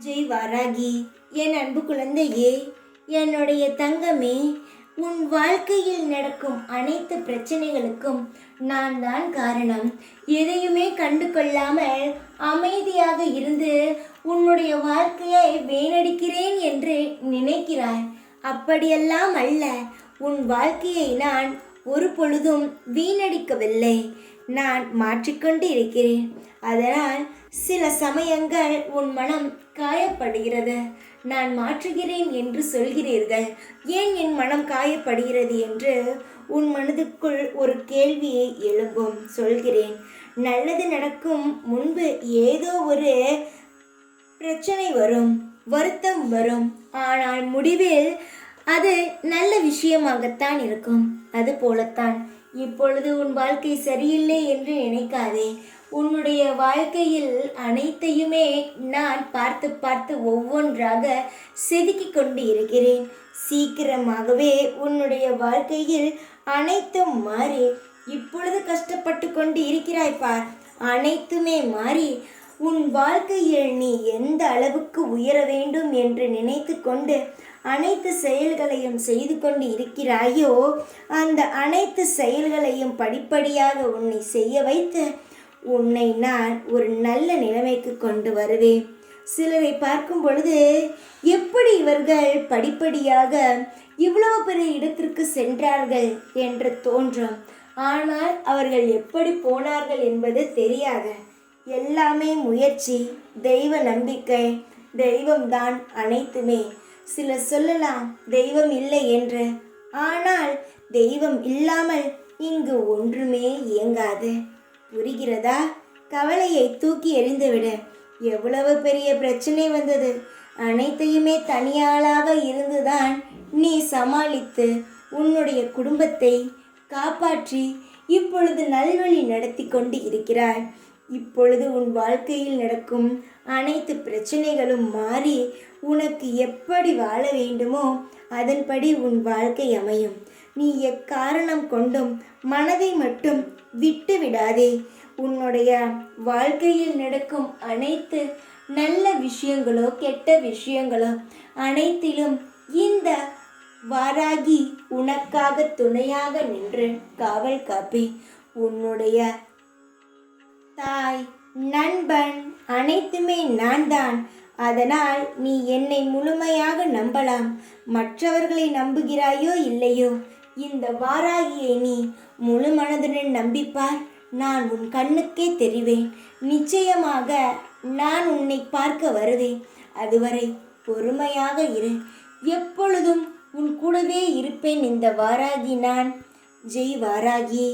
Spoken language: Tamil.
ஜெய் வாராகி, என் அன்பு குழந்தையே, என்னுடைய தங்கமே, உன் வாழ்க்கையில் நடக்கும் அனைத்து பிரச்சனைகளுக்கும் நான் தான் காரணம். எதையுமே கண்டு கொள்ளாமல் அமைதியாக இருந்து உன்னுடைய வாழ்க்கையை வீணடிக்கிறேன் என்று நினைக்கிறாய். அப்படியெல்லாம் அல்ல. உன் வாழ்க்கையை நான் ஒரு பொழுதும் வீணடிக்கவில்லை. நான் மாற்றிக்கொண்டு இருக்கிறேன். அதனால் சில சமயங்கள் உன் மனம் காயப்படுகிறது. நான் மாற்றுகிறேன் என்று சொல்கிறீர்கள். ஏன் என் மனம் காயப்படுகிறது என்று உன் மனதுக்குள் ஒரு கேள்வியை எழும்பும். சொல்கிறேன். நல்லது நடக்கும் முன்பு ஏதோ ஒரு பிரச்சனை வரும், வருத்தம் வரும். ஆனால் முடிவில் அது நல்ல விஷயமாகத்தான் இருக்கும். அது போலத்தான் இப்பொழுது உன் வாழ்க்கை சரியில்லை என்று நினைக்காதே. உன்னுடைய வாழ்க்கையில் அனைத்தையுமே நான் பார்த்து பார்த்து ஒவ்வொன்றாக செதுக்கி கொண்டு இருக்கிறேன். சீக்கிரமாகவே உன்னுடைய வாழ்க்கையில் அனைத்தும் மாறி இப்பொழுது கஷ்டப்பட்டு கொண்டு இருக்கிறாய் பார். அனைத்துமே மாறி உன் வாழ்க்கையில் நீ எந்த அளவுக்கு உயர வேண்டும் என்று நினைத்து கொண்டு அனைத்து செயல்களையும் செய்து கொண்டு இருக்கிறாயோ, அந்த அனைத்து செயல்களையும் படிப்படியாக உன்னை செய்ய வைத்து உன்னை நான் ஒரு நல்ல நிலைமைக்கு கொண்டு வருவேன். சிலரை பார்க்கும் பொழுது எப்படி இவர்கள் படிப்படியாக இவ்வளவு பெரிய இடத்திற்கு சென்றார்கள் என்று தோன்றும். ஆனால் அவர்கள் எப்படி போனார்கள் என்பது தெரியாது. எல்லாமே முயற்சி, தெய்வ நம்பிக்கை, தெய்வம்தான் அனைத்துமே. சிலர் சொல்லலாம் தெய்வம் இல்லை என்று. ஆனால் தெய்வம் இல்லாமல் இங்கு ஒன்றுமே இயங்காது. புரிகிறதா? கவலையை தூக்கி எறிந்துவிடு. எவ்வளவு பெரிய பிரச்சனை வந்தது, அனைத்தையுமே தனியாளாக இருந்துதான் நீ சமாளித்து உன்னுடைய குடும்பத்தை காப்பாற்றி இப்பொழுது நல்வழி நடத்தி கொண்டு இருக்கிறாய். இப்பொழுது உன் வாழ்க்கையில் நடக்கும் அனைத்து பிரச்சனைகளும் மாறி உனக்கு எப்படி வாழ வேண்டுமோ அதன்படி உன் வாழ்க்கை அமையும். நீ எக்காரணம் கொண்டும் மனதை மட்டும் விட்டு விடாதே. உன்னுடைய வாழ்க்கையில் நடக்கும் அனைத்து நல்ல விஷயங்களோ கெட்ட விஷயங்களோ அனைத்திலும் இந்த வாராகி உனக்காக துணையாக நின்று காவல் காப்பி. உன்னுடைய தாய், நண்பன் அனைத்துமே நான் தான். அதனால் நீ என்னை முழுமையாக நம்பலாம். மற்றவர்களை நம்புகிறாயோ இல்லையோ, இந்த வாராகியை நீ முழு மனதுடன் நம்பிப்பார். நான் உன் கண்ணுக்கே தெரிவேன். நிச்சயமாக நான் உன்னை பார்க்க வருவேன். அதுவரை பொறுமையாக இரு. எப்பொழுதும் உன் கூடவே இருப்பேன். இந்த வாராகி நான். ஜெய் வாராகி.